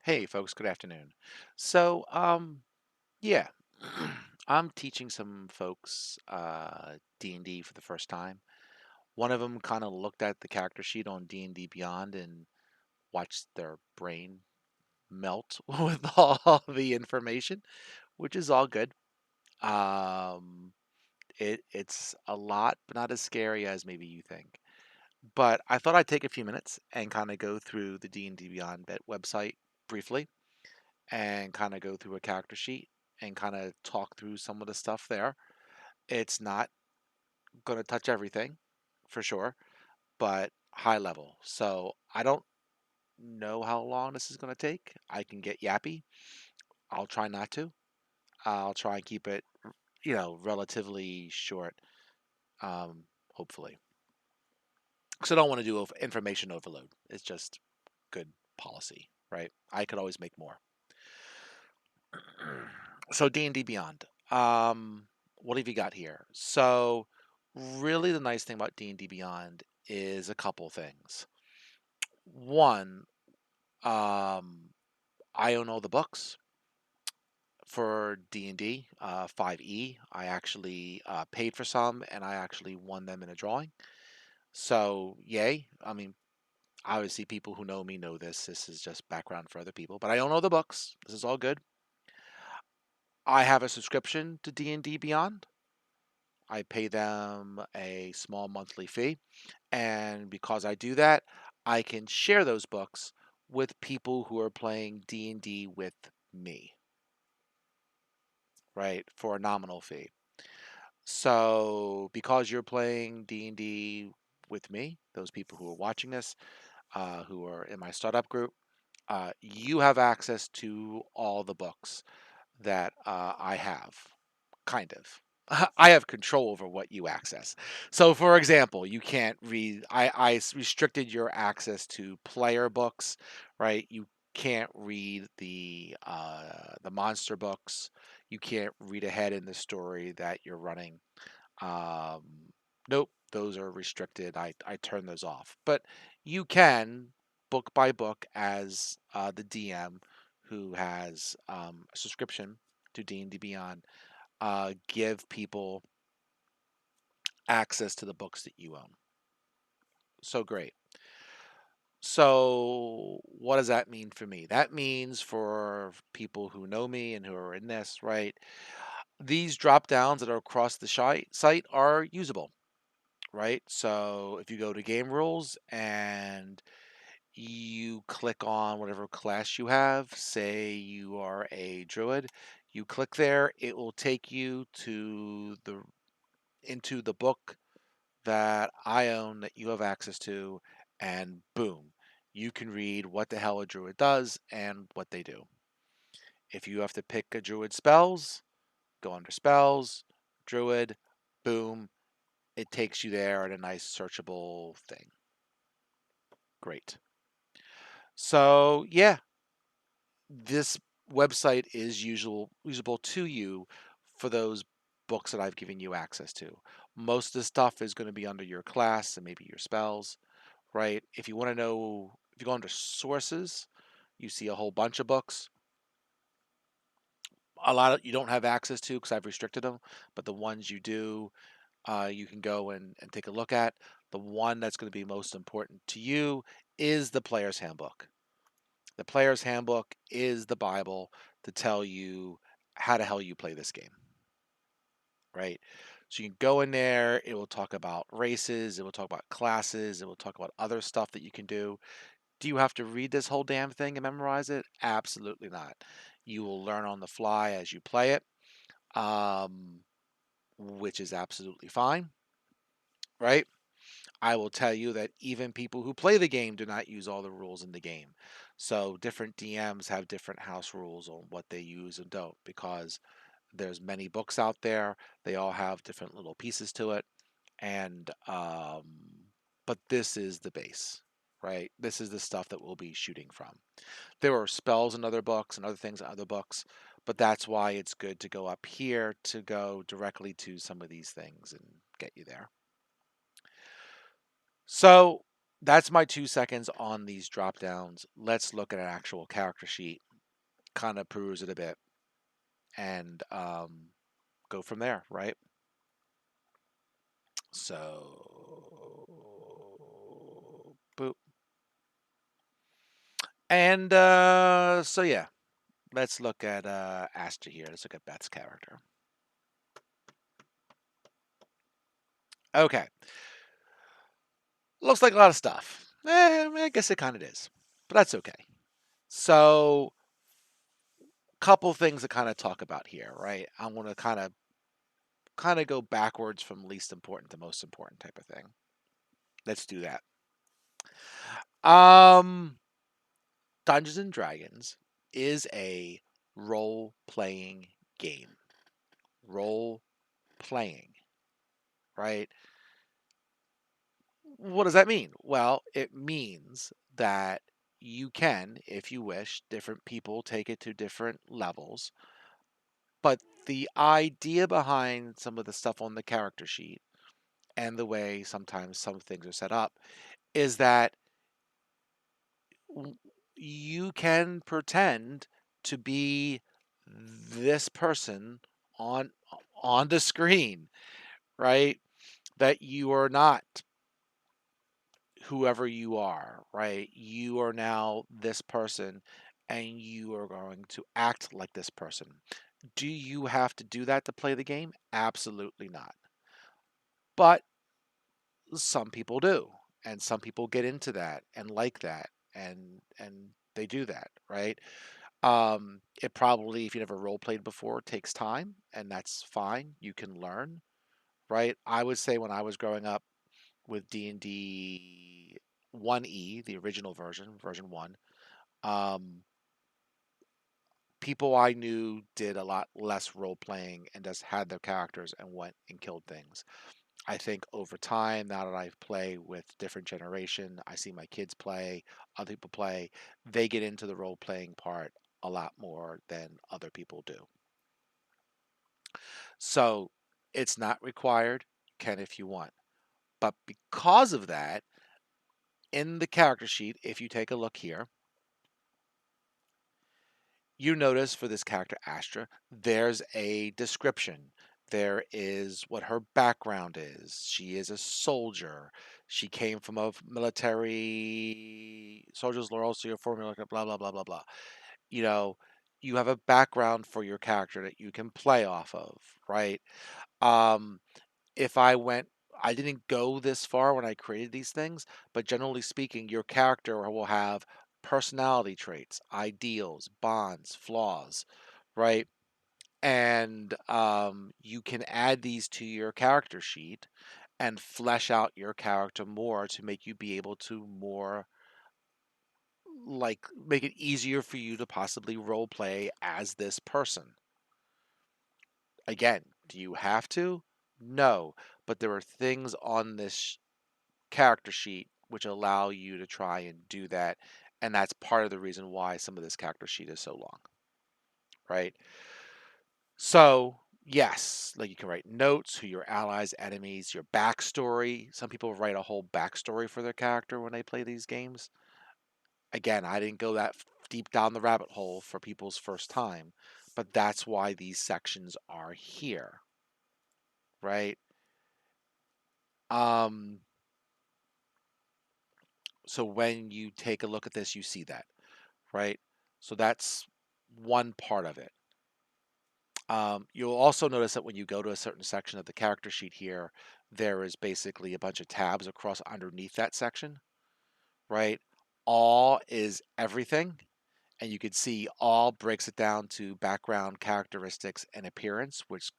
Hey folks, good afternoon. Yeah, I'm teaching some folks D&D for the first time. One of them kind of looked at the character sheet on D&D Beyond and watched their brain melt with all the information, which is all good. Um, it's a lot, but not as scary as maybe you think. But I thought I'd take a few minutes and kind of go through the D&D Beyond website briefly and kind of go through a character sheet and kind of talk through some of the stuff there. It's not going to touch everything for sure, but high level. So I don't know how long this is going to take. I can get yappy. I'll try not to. I'll try and keep it, relatively short, um, hopefully. Because I don't want to do information overload. It's just good policy, right? I could always make more. So D&D Beyond. What have you got here? So really the nice thing about D&D Beyond is a couple things. One, um, I own all the books for D&D 5e. I actually paid for some and I actually won them in a drawing. So yay. I mean, obviously people who know me know this. This is just background for other people, but I own all the books. This is all good. I have a subscription to D&D Beyond. I pay them a small monthly fee. And because I do that, I can share those books with people who are playing D&D with me, right? For a nominal fee. So because you're playing D&D with me, those people who are watching this, who are in my startup group, you have access to all the books that I have, kind of. I have control over what you access. So, for example, you can't read. Restricted your access to player books, right? You can't read the monster books. You can't read ahead in the story that you're running. Um, nope, those are restricted. I turn those off. But you can book by book as the DM who has a subscription to D&D Beyond give people access to the books that you own. So great. So what does that mean for me? That means for people who know me and who are in this, right? These drop downs that are across the site are usable, right? So if you go to game rules and you click on whatever class you have, say you are a druid, you click there, it will take you to the into the book that I own that you have access to, and boom, you can read what the hell a druid does and what they do. If you have to pick a druid spells, go under spells, druid, boom, it takes you there at a nice searchable thing. Great. So yeah, this website is usable to you for those books that I've given you access to. Most of the stuff is going to be under your class and maybe your spells, right? If you want to know, if you go under sources, you see a whole bunch of books. A lot of you don't have access to because I've restricted them, but the ones you do, you can go and take a look at. The one that's going to be most important to you is the player's handbook. The player's handbook is the Bible to tell you how the hell you play this game, right? So you can go in there, it will talk about races, it will talk about classes, it will talk about other stuff that you can do. Do you have to read this whole damn thing and memorize it? Absolutely not. You will learn on the fly as you play it, um, which is absolutely fine, right? I will tell you that even people who play the game do not use all the rules in the game. So different DMs have different house rules on what they use and don't because there's many books out there. They all have different little pieces to it. And but this is the base, right? This is the stuff that we'll be shooting from. There are spells in other books and other things in other books, but that's why it's good to go up here to go directly to some of these things and get you there. So that's my 2 seconds on these drop downs. Let's look at an actual character sheet, kind of peruse it a bit, and go from there, right? So, boop. And so yeah, let's look at Asta here. Let's look at Beth's character. Okay, looks like a lot of stuff. I guess it kind of is, but that's okay. So, couple things to kind of talk about here, right? I want to kind of go backwards from least important to most important type of thing. Let's do that. Um, Dungeons and Dragons is a role playing game. Role playing, right? What does that mean? Well, it means that you can, if you wish, different people take it to different levels. But the idea behind some of the stuff on the character sheet and the way sometimes some things are set up is that you can pretend to be this person on on the screen, right? That you are not whoever you are, right? You are now this person and you are going to act like this person. Do you have to do that to play the game? Absolutely not. But some people do. And some people get into that and like that and they do that, right? It probably, if you never role played before, takes time, and that's fine. You can learn, right? I would say when I was growing up with D&D 1E, the original version, version 1, um, people I knew did a lot less role playing and just had their characters and went and killed things. I think over time, now that I play with different generation, I see my kids play, other people play, they get into the role playing part a lot more than other people do. So it's not required, can if you want. But because of that, in the character sheet, if you take a look here, you notice for this character Astra, there's a description. There is what her background is. She is a soldier. She came from a military soldier's loyalty or formula, blah, blah, blah, blah, blah. You know, you have a background for your character that you can play off of, right? Um, if I went, I didn't go this far when I created these things, but generally speaking, your character will have personality traits, ideals, bonds, flaws, right? And you can add these to your character sheet and flesh out your character more to make you be able to more like make it easier for you to possibly role play as this person. Again, do you have to? No, but there are things on this character sheet which allow you to try and do that, and that's part of the reason why some of this character sheet is so long, right? So yes, like you can write notes, who your allies, enemies, your backstory. Some people write a whole backstory for their character when they play these games. Again, I didn't go that deep down the rabbit hole for people's first time, but that's why these sections are here, right? Um, so when you take a look at this, you see that, right? So that's one part of it. You'll also notice that when you go to a certain section of the character sheet here, there is basically a bunch of tabs across underneath that section, right? All is everything. And you can see all breaks it down to background characteristics and appearance, which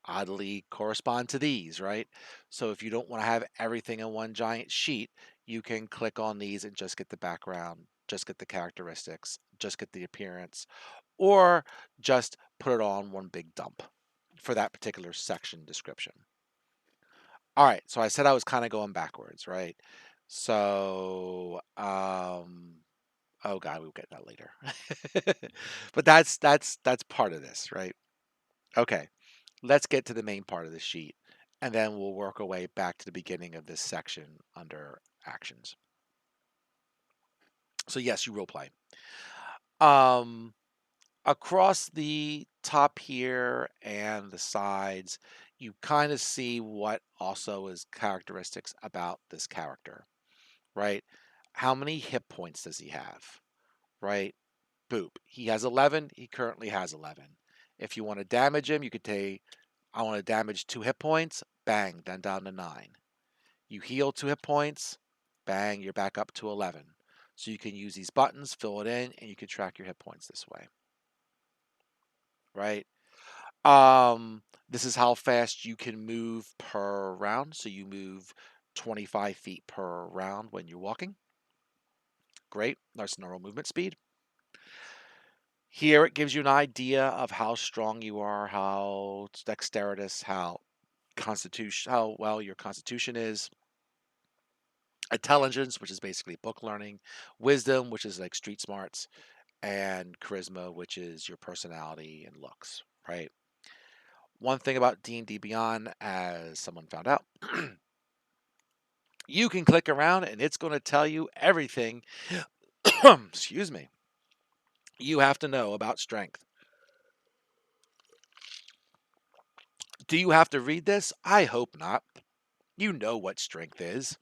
oddly correspond to these, right? So if you don't want to have everything in one giant sheet, you can click on these and just get the background, just get the characteristics, just get the appearance, or just put it all in one big dump for that particular section description. All right, so I said I was kind of going backwards, right? So, oh God, we'll get that later. But that's part of this, right? Okay, let's get to the main part of the sheet, and then we'll work our way back to the beginning of this section under actions. So yes, you role play. Um, Across the top here and the sides, you kind of see what also is characteristics about this character, right? How many hit points does he have, right? Boop. He has 11. He currently has 11. If you want to damage him, you could say, I want to damage 2 hit points. Bang, then down to 9. You heal 2 hit points. Bang, you're back up to 11. So you can use these buttons, fill it in, and you can track your hit points this way, right? This is how fast you can move per round. So you move 25 feet per round when you're walking. Great. That's normal movement speed. Here it gives you an idea of how strong you are, how dexterous, how well your constitution is. Intelligence, which is basically book learning, wisdom, which is like street smarts, and charisma, which is your personality and looks, right? One thing about D&D Beyond, as someone found out, you can click around and it's going to tell you everything, excuse me, you have to know about strength. Do you have to read this? I hope not. You know what strength is.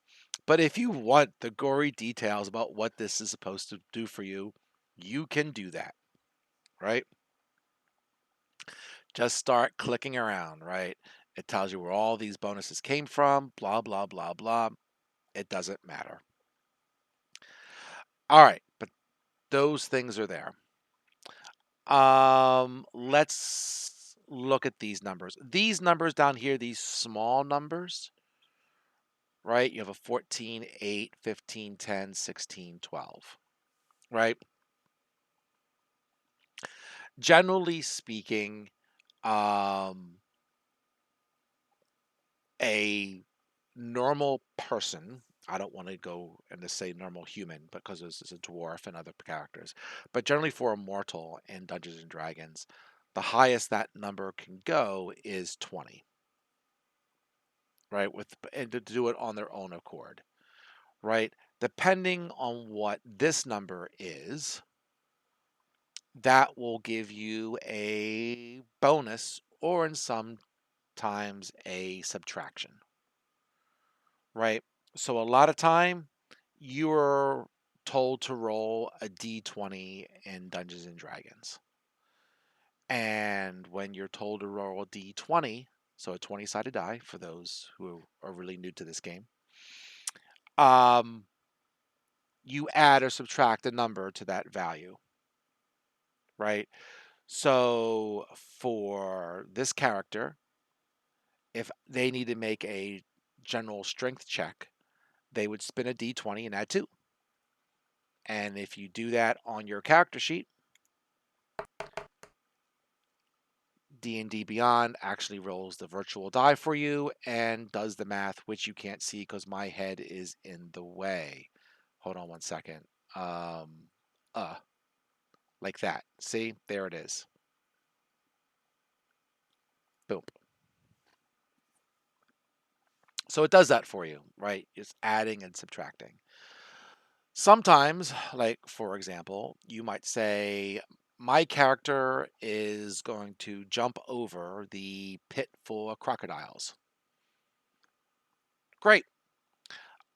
But if you want the gory details about what this is supposed to do for you, you can do that, right? Just start clicking around, right? It tells you where all these bonuses came from, blah, blah, blah, blah. It doesn't matter. All right, but those things are there. Let's look at these numbers. These numbers down here, these small numbers, right? You have a 14, 8, 15, 10, 16, 12, right? Generally speaking, um, a normal person, I don't want to go and to say normal human because this is a dwarf and other characters, but generally for a mortal in Dungeons and Dragons, the highest that number can go is 20, right? And to do it on their own accord, right? Depending on what this number is, that will give you a bonus or in some times a subtraction, right? So a lot of time you're told to roll a d20 in Dungeons and Dragons. And when you're told to roll a d20, so a 20-sided die for those who are really new to this game, um, you add or subtract a number to that value, right? So for this character, if they need to make a general strength check, they would spin a d20 and add 2. And if you do that on your character sheet, D&D Beyond actually rolls the virtual die for you and does the math, which you can't see because my head is in the way. Hold on one second. Um, uh, like that. See, there it is. Boom. So it does that for you, right? It's adding and subtracting. Sometimes, like for example, you might say, my character is going to jump over the pit full of crocodiles. Great.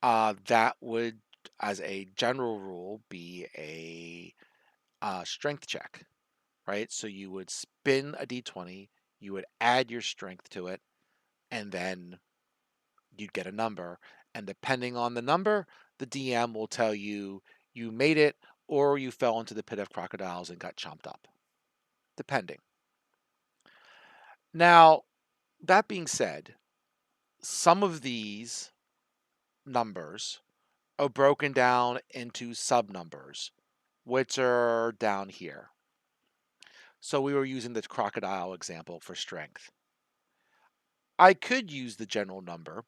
That would, as a general rule, be a strength check, right? So you would spin a d20, you would add your strength to it, and then you'd get a number. And depending on the number, the DM will tell you you made it or you fell into the pit of crocodiles and got chomped up, depending. Now, that being said, some of these numbers are broken down into sub numbers, which are down here. So we were using the crocodile example for strength. I could use the general number,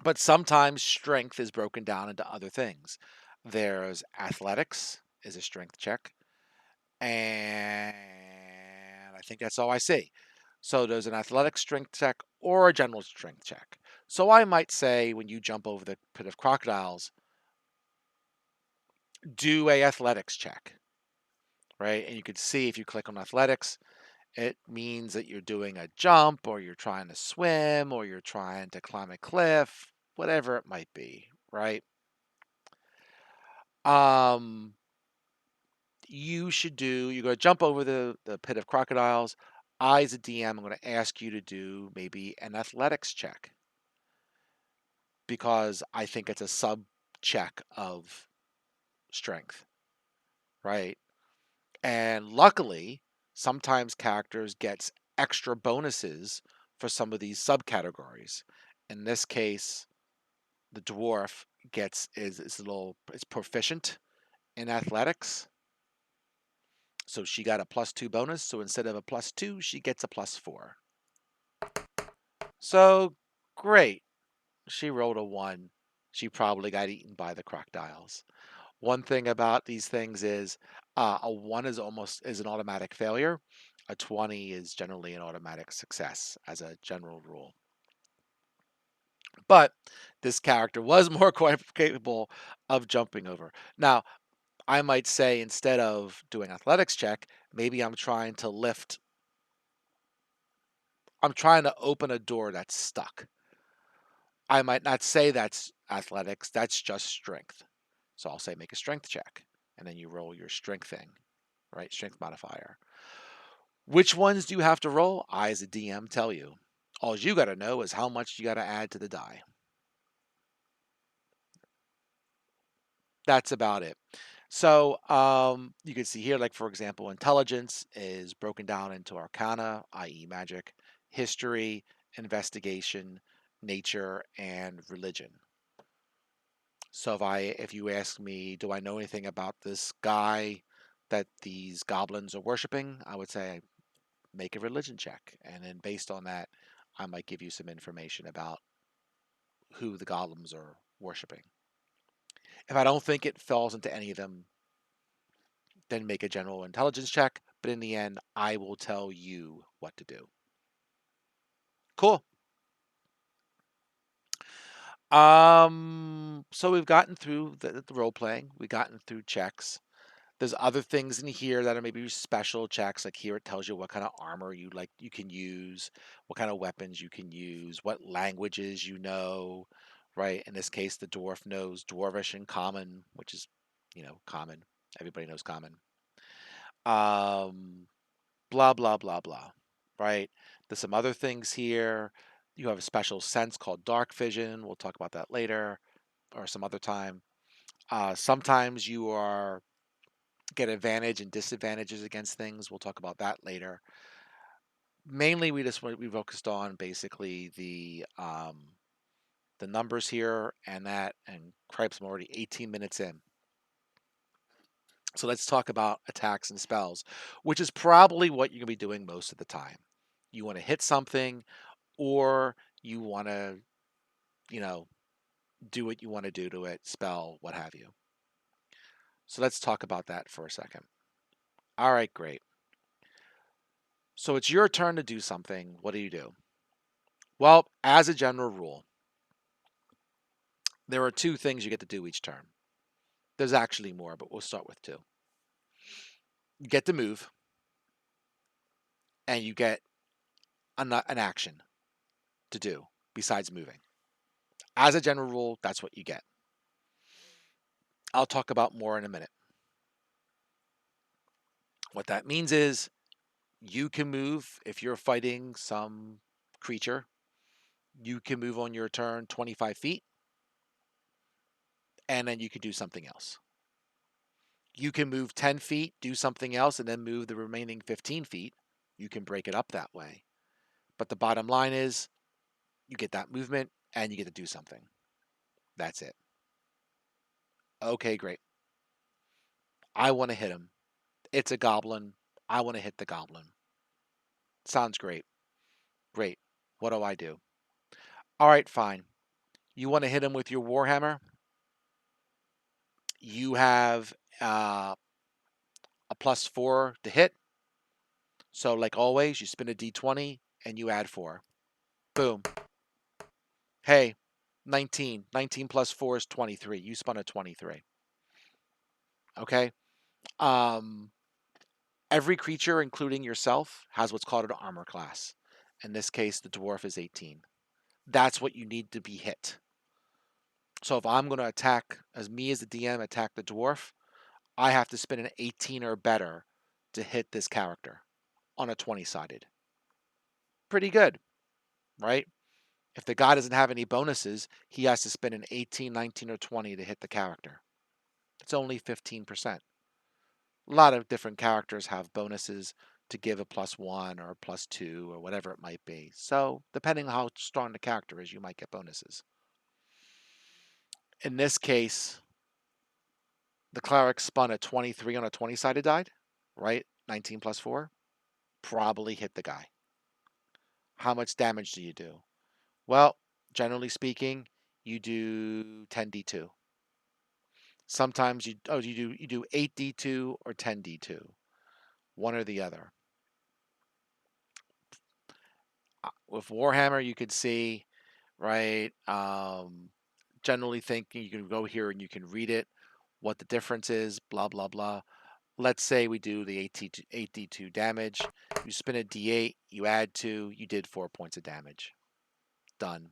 but sometimes strength is broken down into other things. There's athletics is a strength check, and I think that's all I see. So there's an athletic strength check or a general strength check. So I might say when you jump over the pit of crocodiles, do a athletics check, right? And you can see if you click on athletics, it means that you're doing a jump or you're trying to swim or you're trying to climb a cliff, whatever it might be, right? Um, you're going to jump over the pit of crocodiles. I, as a DM, I'm going to ask you to do maybe an athletics check because I think it's a sub check of strength, right? And luckily, sometimes characters gets extra bonuses for some of these subcategories. In this case, the dwarf gets is proficient in athletics. So she got a +2 bonus. So instead of a +2, she gets a +4. So great. She rolled a 1. She probably got eaten by the crocodiles. One thing about these things is a 1 is an automatic failure. A 20 is generally an automatic success as a general rule. But this character was more capable of jumping over. Now, I might say instead of doing athletics check, maybe I'm trying to open a door that's stuck. I might not say that's athletics, that's just strength. So I'll say make a strength check, and then you roll your strength thing, right? Strength modifier. Which ones do you have to roll? I, as a DM, tell you. All you got to know is how much you got to add to the die. That's about it. So you can see here, like for example, intelligence is broken down into arcana, i.e., magic, history, investigation, nature, and religion. So if you ask me, do I know anything about this guy that these goblins are worshiping? I would say make a religion check, and then based on that, I might give you some information about who the goblins are worshiping. If I don't think it falls into any of them, then make a general intelligence check. But in the end, I will tell you what to do. Cool. So we've gotten through the role playing. We've gotten through checks. There's other things in here that are maybe special checks. Like here, it tells you what kind of armor you can use, what kind of weapons you can use, what languages you know. Right. In this case, the dwarf knows Dwarvish and Common, which is, common. Everybody knows Common. Um, blah blah blah blah. Right. There's some other things here. You have a special sense called dark vision. We'll talk about that later or some other time. Sometimes you are get advantage and disadvantages against things. We'll talk about that later. Mainly, we focused on basically the numbers here and that. And cripes, I'm already 18 minutes in. So let's talk about attacks and spells, which is probably what you're gonna be doing most of the time. You want to hit something, or you want to, you know, do what you want to do to it, spell, what have you. So let's talk about that for a second. All right, great. So it's your turn to do something. What do you do? Well, as a general rule, there are two things you get to do each turn. There's actually more, but we'll start with two. You get to move, and you get an action to do besides moving. As a general rule, that's what you get. I'll talk about more in a minute. What that means is you can move if you're fighting some creature. You can move on your turn 25 feet, and then you can do something else. You can move 10 feet, do something else, and then move the remaining 15 feet. You can break it up that way. But the bottom line is you get that movement and you get to do something. That's it. Okay, great. I want to hit him. It's a goblin. I want to hit the goblin. Sounds great. Great. What do I do? All right, fine. You want to hit him with your warhammer? You have a +4 to hit. So, like always, you spin a d20 and you add 4. Boom. Hey, 19. 19 plus 4 is 23. You spun a 23. Okay? Um, every creature, including yourself, has what's called an armor class. In this case, the dwarf is 18. That's what you need to be hit. So if I'm going to attack, as me as the DM, attack the dwarf, I have to spin an 18 or better to hit this character on a 20 sided. Pretty good, right? If the guy doesn't have any bonuses, he has to spin an 18, 19, or 20 to hit the character. It's only 15%. A lot of different characters have bonuses to give a +1 or a +2 or whatever it might be. So, depending on how strong the character is, you might get bonuses. In this case, the cleric spun a 23 on a 20 sided die, right? 19 plus 4. Probably hit the guy. How much damage do you do? Well, generally speaking, you do 10d2. Sometimes you do 8d2 or 10d2, one or the other. With Warhammer, you could see, right? Generally thinking you can go here and you can read it, what the difference is, blah blah blah. Let's say we do the 8d2 damage. You spin a d8, you add 2, you did 4 points of damage. Done,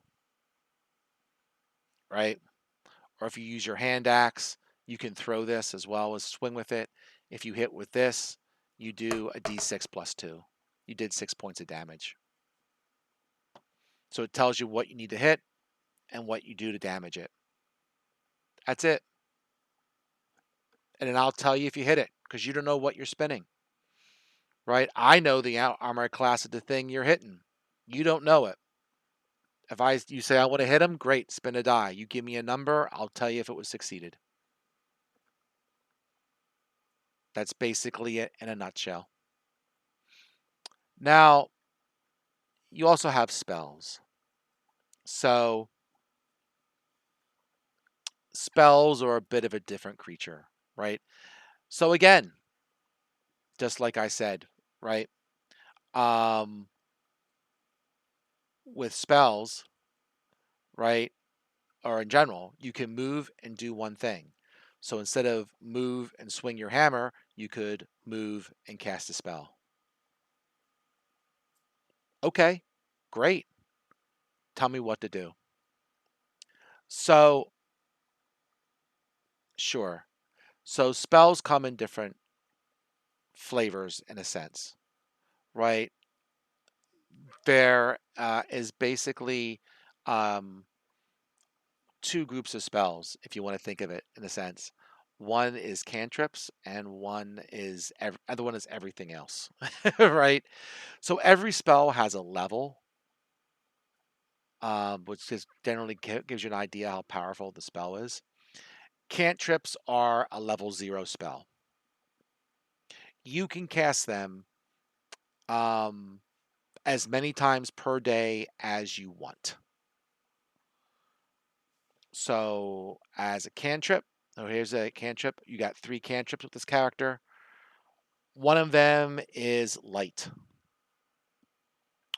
right? Or if you use your hand axe, you can throw this as well as swing with it. If you hit with this, you do a d6 plus 2. You did 6 points of damage. So it tells you what you need to hit and what you do to damage it. That's it. And then I'll tell you if you hit it because you don't know what you're spinning, right? I know the armor class of the thing you're hitting. You don't know it. If you say I want to hit him, great, spin a die. You give me a number, I'll tell you if it was succeeded. That's basically it in a nutshell. Now, you also have spells. So, spells are a bit of a different creature, right? So again, just like I said, right? Um, with spells, right? Or in general, you can move and do one thing. So instead of move and swing your hammer, you could move and cast a spell. Okay, great. Tell me what to do. So, sure. So spells come in different flavors in a sense, right? There is basically um, two groups of spells, if you want to think of it in a sense. One is cantrips, and other one is everything else, right? So every spell has a level, which just generally gives you an idea how powerful the spell is. Cantrips are a level 0 spell. You can cast them um, as many times per day as you want. So, as a cantrip, here's a cantrip. You got 3 cantrips with this character. One of them is light.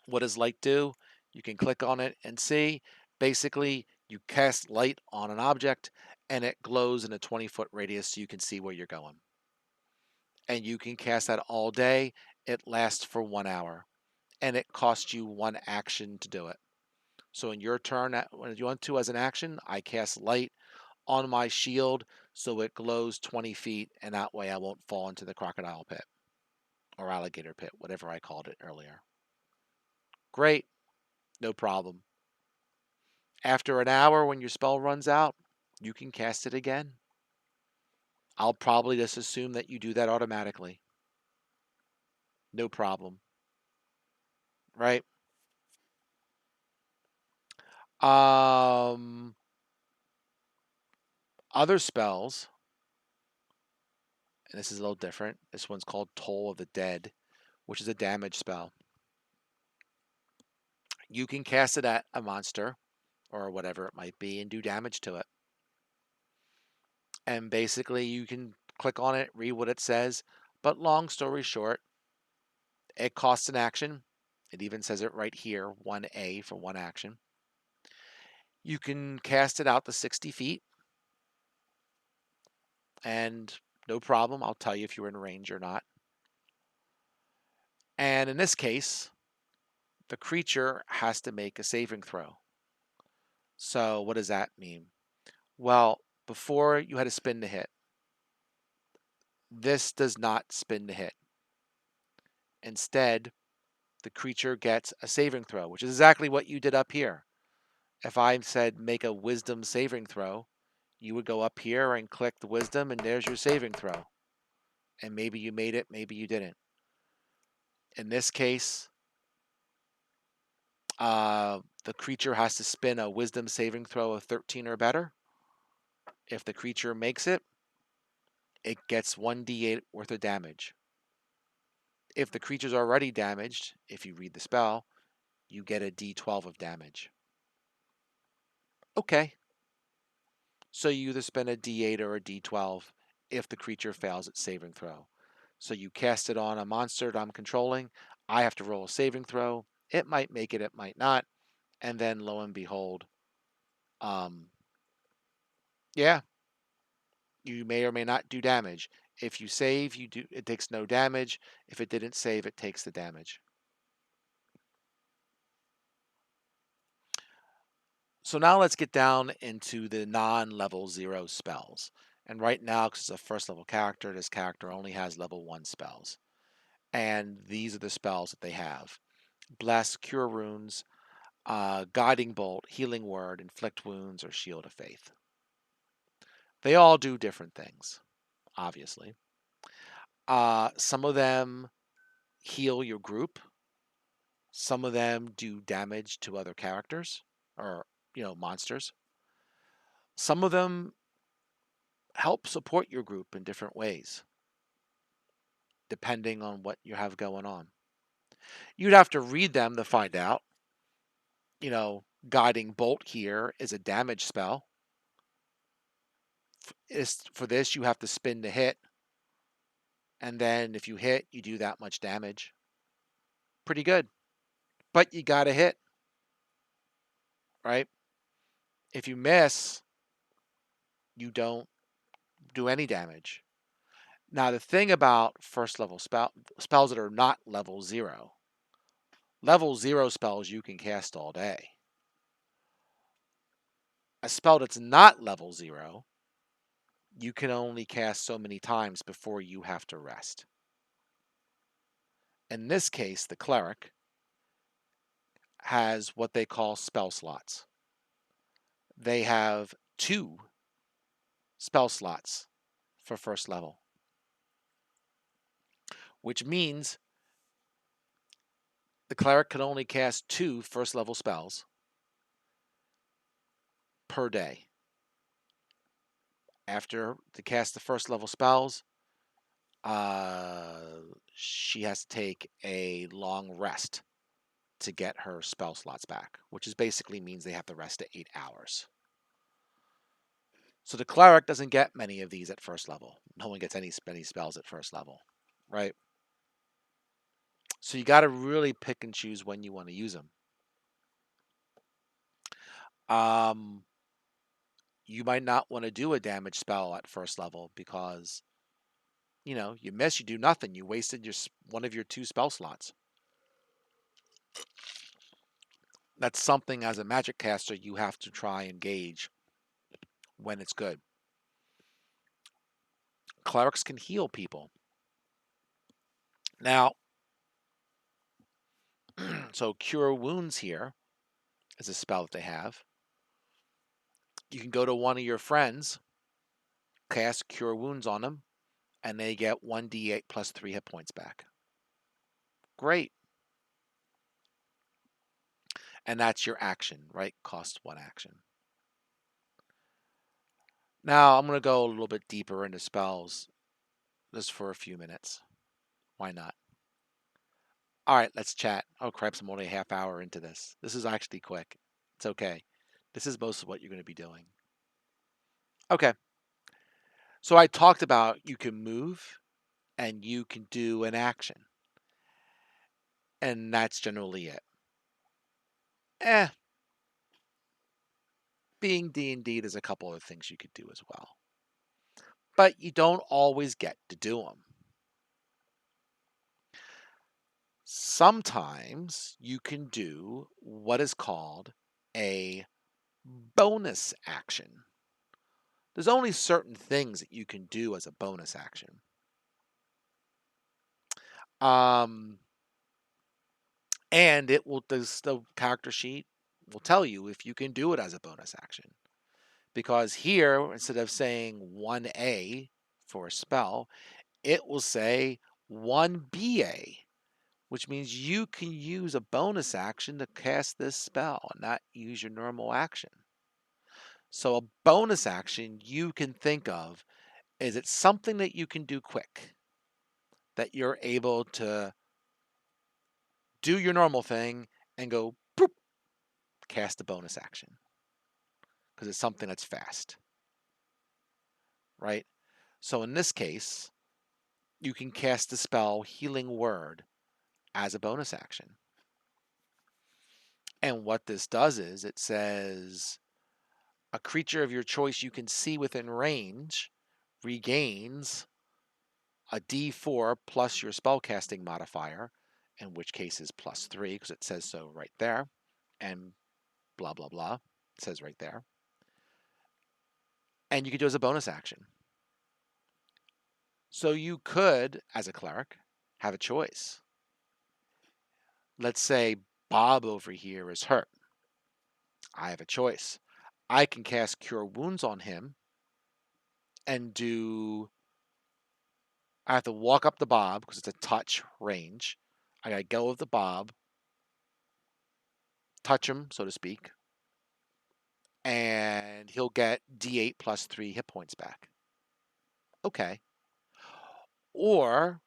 What does light do? You can click on it and see. Basically, you cast light on an object and it glows in a 20-foot radius so you can see where you're going. And you can cast that all day. It lasts for 1 hour and it costs you 1 action to do it. So in your turn, when you want to as an action, I cast light on my shield so it glows 20 feet and that way I won't fall into the crocodile pit or alligator pit, whatever I called it earlier. Great, no problem. After an hour, when your spell runs out, you can cast it again. I'll probably just assume that you do that automatically. No problem. Right? Um, other spells, and this is a little different. This one's called Toll of the Dead, which is a damage spell. You can cast it at a monster or whatever it might be and do damage to it. And basically, you can click on it, read what it says. But long story short, it costs an action. It even says it right here, 1A for 1 action. You can cast it out to 60 feet, and no problem. I'll tell you if you're in range or not. And in this case, the creature has to make a saving throw. So what does that mean? Well, before you had to spin to hit. This does not spin to hit. Instead, the creature gets a saving throw, which is exactly what you did up here. If I said make a wisdom saving throw, you would go up here and click the wisdom, and there's your saving throw. And maybe you made it, maybe you didn't. In this case, the creature has to spin a wisdom saving throw of 13 or better. If the creature makes it, it gets 1d8 worth of damage. If the creature's already damaged, if you read the spell, you get a d12 of damage. Okay. So you either spend a d8 or a d12 if the creature fails its saving throw. So you cast it on a monster that I'm controlling. I have to roll a saving throw. It might make it, it might not. And then lo and behold, yeah, you may or may not do damage. If you save, it takes no damage. If it didn't save, it takes the damage. So now let's get down into the non-level 0 spells. And right now, because it's a first level character, this character only has level 1 spells. And these are the spells that they have: Bless, Cure Wounds, Guiding Bolt, Healing Word, Inflict Wounds, or Shield of Faith. They all do different things, obviously. Some of them heal your group. Some of them do damage to other characters or, monsters. Some of them help support your group in different ways, depending on what you have going on. You'd have to read them to find out. Guiding Bolt here is a damage spell. For this, you have to spin to hit, and then if you hit, you do that much damage. Pretty good. But you gotta hit, right? If you miss, you don't do any damage. Now, the thing about first level spells that are not level 0, level 0 spells you can cast all day. A spell that's not level 0, you can only cast so many times before you have to rest. In this case, the cleric has what they call spell slots. They have 2 spell slots for first level, which means the cleric can only cast 2 first level spells per day. After to cast the first level spells, she has to take a long rest to get her spell slots back, which is basically means they have to rest at 8 hours. So the cleric doesn't get many of these at first level. No one gets any spells at first level, right? So you got to really pick and choose when you want to use them. You might not want to do a damage spell at first level because, you miss, you do nothing. You wasted one of your 2 spell slots. That's something as a magic caster you have to try and gauge when it's good. Clerics can heal people. Now, so Cure Wounds here is a spell that they have. You can go to one of your friends, cast Cure Wounds on them, and they get 1d8 plus 3 hit points back. Great. And that's your action, right? Costs 1 action. Now, I'm going to go a little bit deeper into spells just for a few minutes. Why not? All right, let's chat. Oh, crap, I'm only a half hour into this. This is actually quick. It's okay. This is most of what you're going to be doing. Okay. So I talked about you can move and you can do an action. And that's generally it. being D&D, there's a couple of things you could do as well. But you don't always get to do them. Sometimes you can do what is called a bonus action. There's only certain things that you can do as a bonus action. And the character sheet will tell you if you can do it as a bonus action. Because here, instead of saying 1A for a spell, it will say 1BA, which means you can use a bonus action to cast this spell and not use your normal action. So a bonus action you can think of is it's something that you can do quick, that you're able to do your normal thing and go boop, cast a bonus action because it's something that's fast, right? So in this case, you can cast the spell Healing Word as a bonus action. And what this does is it says a creature of your choice you can see within range regains a d4 plus your spellcasting modifier, in which case is +3 because it says so right there, and blah, blah, blah. It says right there. And you could do it as a bonus action. So you could, as a cleric, have a choice. Let's say Bob over here is hurt. I have a choice. I can cast Cure Wounds on him and I have to walk up to Bob because it's a touch range. I got to go with the Bob, touch him, so to speak, and he'll get D8 +3 hit points back. Okay. Or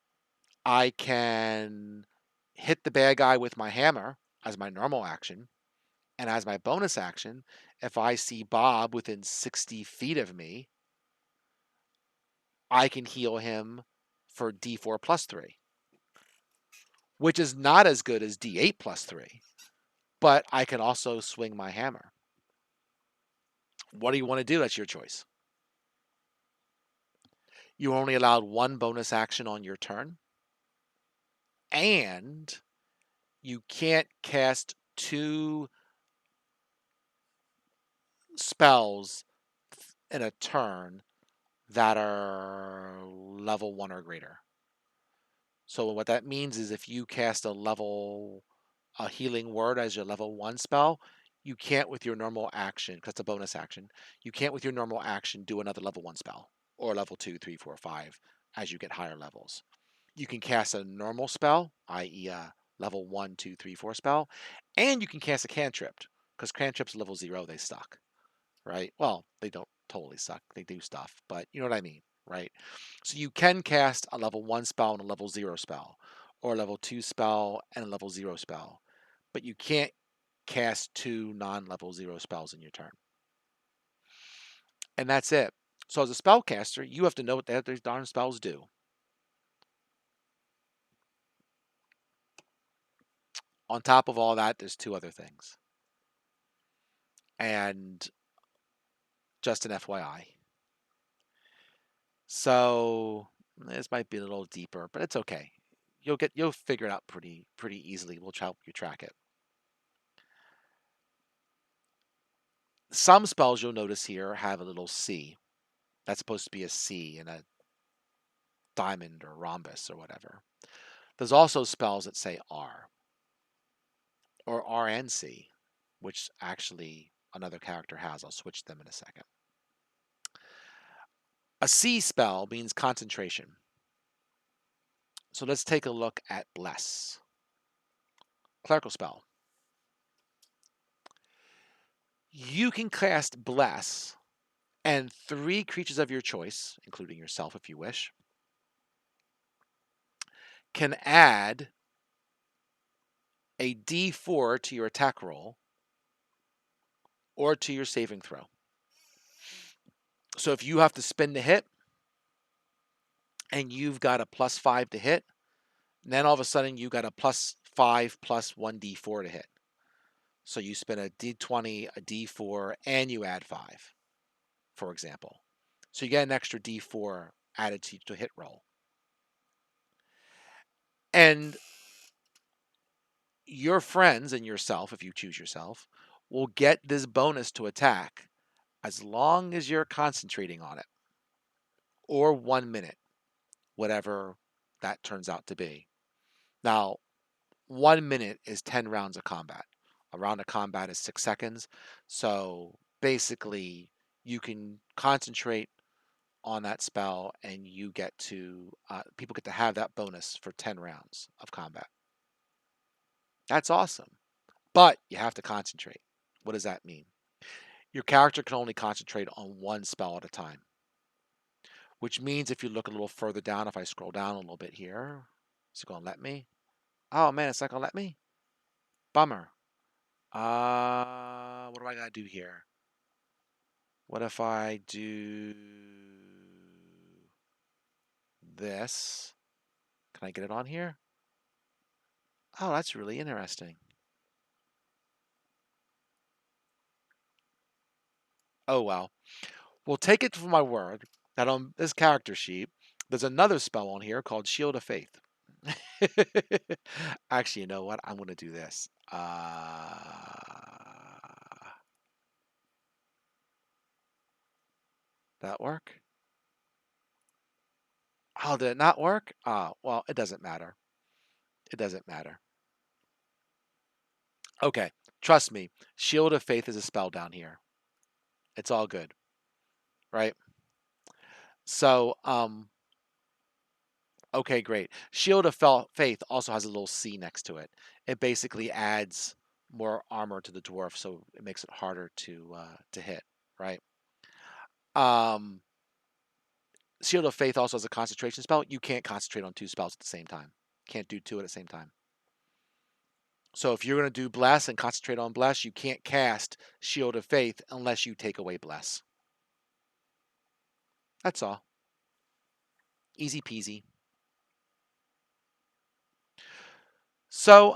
I can hit the bad guy with my hammer as my normal action. And as my bonus action, if I see Bob within 60 feet of me, I can heal him for D4 +3, which is not as good as D8 +3, but I can also swing my hammer. What do you want to do? That's your choice. You're only allowed one bonus action on your turn, and you can't cast 2 spells in a turn that are level 1 or greater. So what that means is if you cast a Healing Word as your level 1 spell, you can't with your normal action, because it's a bonus action, you can't with your normal action do another level 1 spell, or level 2, 3, 4, 5 as you get higher levels. You can cast a normal spell, i.e. a level 1, 2, 3, 4 spell, and you can cast a cantrip, because cantrips level 0, they suck, right? Well, they don't totally suck, they do stuff, but you know what I mean, right? So you can cast a level 1 spell and a level 0 spell, or a level 2 spell and a level 0 spell, but you can't cast 2 non-level 0 spells in your turn. And that's it. So as a spellcaster, you have to know what these darn spells do. On top of all that, there's 2 other things. And just an FYI. So this might be a little deeper, but it's okay. You'll figure it out pretty easily. We'll help you track it. Some spells you'll notice here have a little C. That's supposed to be a C in a diamond or rhombus or whatever. There's also spells that say R or R and C, which actually another character has. I'll switch them in a second. A C spell means concentration. So let's take a look at Bless. Clerical spell. You can cast Bless, and 3 creatures of your choice, including yourself if you wish, can add a d4 to your attack roll or to your saving throw. So if you have to spin the hit and you've got a +5 to hit, then all of a sudden you got a +5 +1 d4 to hit. So you spin a D20, a D4, and you add 5, for example. So you get an extra D4 added to hit roll. And your friends and yourself, if you choose yourself, will get this bonus to attack as long as you're concentrating on it, or 1 minute, whatever that turns out to be. Now, 1 minute is 10 rounds of combat. A round of combat is 6 seconds. So basically, you can concentrate on that spell and you get to, people get to have that bonus for 10 rounds of combat. That's awesome. But you have to concentrate. What does that mean? Your character can only concentrate on one spell at a time, which means if you look a little further down, if I scroll down a little bit here, is it going to let me? Oh man, it's not going to let me? Bummer. What do I got to do here? What if I do this? Can I get it on here? Oh, that's really interesting. Oh, well. We'll take it for my word that on this character sheet, there's another spell on here called Shield of Faith. Actually, you know what? I'm going to do this. That work? Oh, did it not work? Well, it doesn't matter. It doesn't matter. Okay, trust me. Shield of Faith is a spell down here. It's all good, right? So, okay, great. Shield of Faith also has a little C next to it. It basically adds more armor to the dwarf, so it makes it harder to hit, right? Um, Shield of Faith also has a concentration spell. You can't concentrate on two spells at the same time. Can't do two at the same time. So if you're going to do Bless and concentrate on Bless, you can't cast Shield of Faith unless you take away Bless. That's all. Easy peasy. So,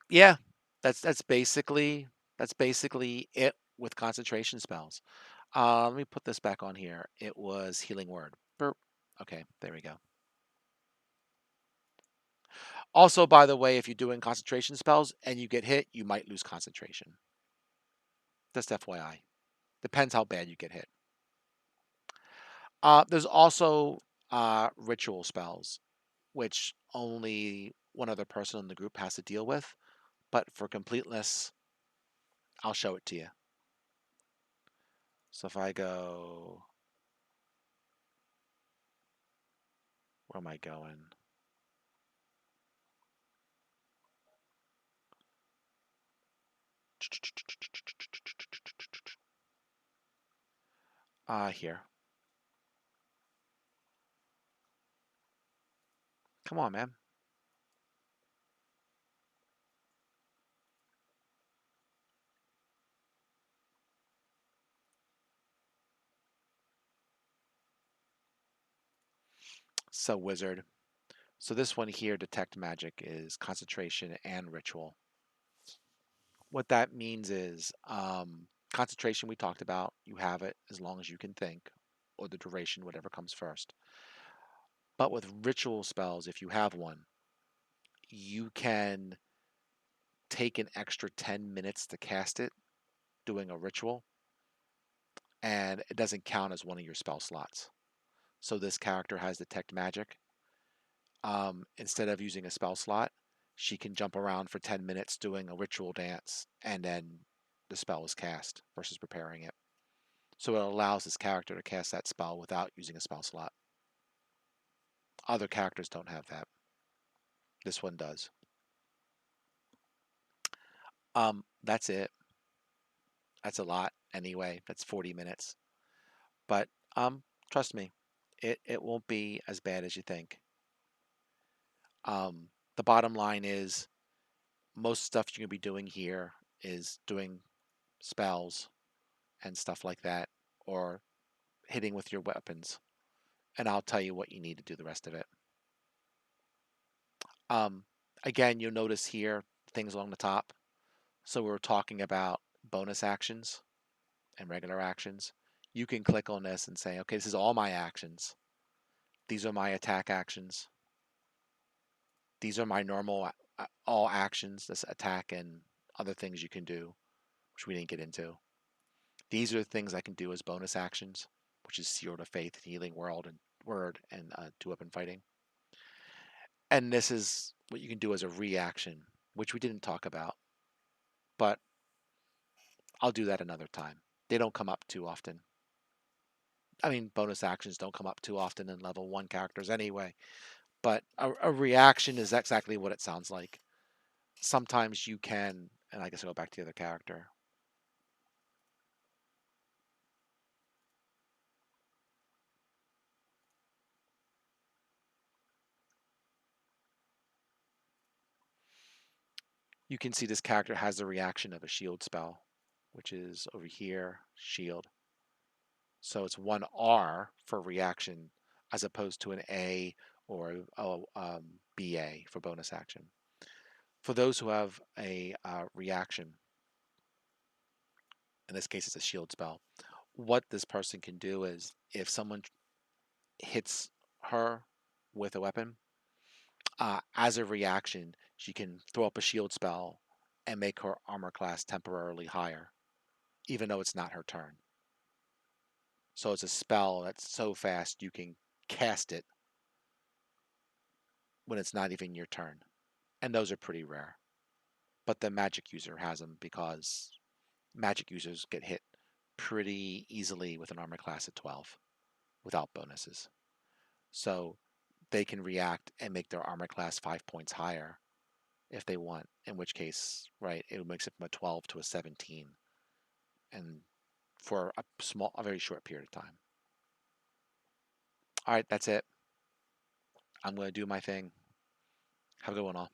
yeah, that's basically it with concentration spells. Let me put this back on here. It was Healing Word. Burp. Okay, there we go. Also, by the way, if you're doing concentration spells and you get hit, you might lose concentration. Just FYI. Depends how bad you get hit. There's also ritual spells, which only one other person in the group has to deal with. But for completeness, I'll show it to you. So if I go, where am I going? Here. Come on, man. So wizard. So this one here, detect magic, is concentration and ritual. What that means is concentration we talked about. You have it as long as you can think, or the duration, whatever comes first. But with ritual spells, if you have one, you can take an extra 10 minutes to cast it doing a ritual, and it doesn't count as one of your spell slots. So this character has detect magic. Instead of using a spell slot, she can jump around for 10 minutes doing a ritual dance, and then the spell is cast versus preparing it. So it allows this character to cast that spell without using a spell slot. Other characters don't have that. This one does. That's it. That's a lot anyway. That's 40 minutes. But trust me, it won't be as bad as you think. The bottom line is most stuff you're gonna be doing here is doing spells and stuff like that, or hitting with your weapons. And I'll tell you what you need to do the rest of it. Um, Again, you'll notice here things along the top. So we're talking about bonus actions and regular actions. You can click on this and say, okay, this is all my actions. These are my attack actions. These are my normal all actions, this attack and other things you can do, which we didn't get into. These are the things I can do as bonus actions, which is Shield of Faith, Healing Word, and two-weapon fighting. And this is what you can do as a reaction, which we didn't talk about, but I'll do that another time. They don't come up too often. I mean, bonus actions don't come up too often in level 1 characters anyway, but a reaction is exactly what it sounds like. Sometimes you can, and I guess I'll go back to the other character. You can see this character has the reaction of a shield spell, which is over here, shield. So it's one R for reaction as opposed to an A or a BA for bonus action. For those who have a reaction, in this case it's a shield spell, what this person can do is if someone hits her with a weapon, as a reaction, she can throw up a shield spell and make her armor class temporarily higher, even though it's not her turn. So it's a spell that's so fast you can cast it when it's not even your turn. And those are pretty rare. But the magic user has them because magic users get hit pretty easily with an armor class at 12 without bonuses. So they can react and make their armor class 5 points higher if they want, in which case, right, it makes it from a 12 to a 17 and for a very short period of time. All right, that's it. I'm going to do my thing. Have a good one all.